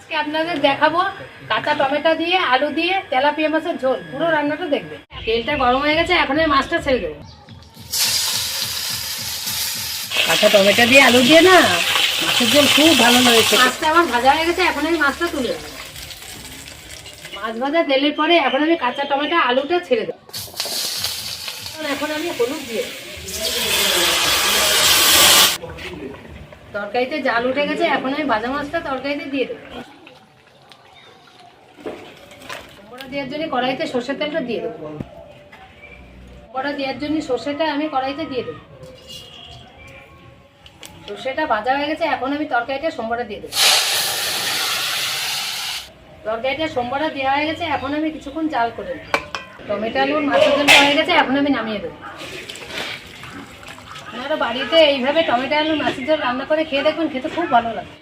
আজকে আপনাদের দেখাবো কাঁচা টমেটো দিয়ে আলু দিয়ে তেলাপিয়া মাছের ঝোল। পুরো রান্নাটা দেখবে। তেলটা গরম হয়ে গেছে, এখন এই মাছটা ছেড়ে দেবো। কাঁচা টমেটো দিয়ে আলু দিয়ে না মাছের ঝোল খুব ভালো লাগে। মাছটা আমার ভাজা হয়ে গেছে, এখন আমি মাছটা তুলে দেবো। মাছ ভাজা তেলের পরে এখন আমি কাঁচা টমেটো আলুটা ছেড়ে দেবো। এখন আমি হলুদ দিয়ে তরকারিতে জাল উঠে গেছে, এখন আমি ভাজা মাছটা তরকারিতে দিয়ে দেবো। সম্বরা দেওয়ার জন্য কড়াইতে সর্ষের তেলটা দিয়ে দেবো। সম্বরা দেওয়ার জন্য সর্ষেটা আমি কড়াইতে দিয়ে দেবো। সর্ষেটা ভাজা হয়ে গেছে, এখন আমি তরকারিটা সম্বরা দিয়ে দেবো। তরকারিটা সম্বরা দেওয়া হয়ে গেছে, এখন আমি কিছুক্ষণ জাল করে দেবো। টমেটো আলুর মাছের ঝোলটা হয়ে গেছে, এখন আমি নামিয়ে দেবো। আপনারা বাড়িতে এইভাবে টমেটো আলু মাছের ঝোল রান্না করে খেয়ে দেখবেন, খেতে খুব ভালো লাগে।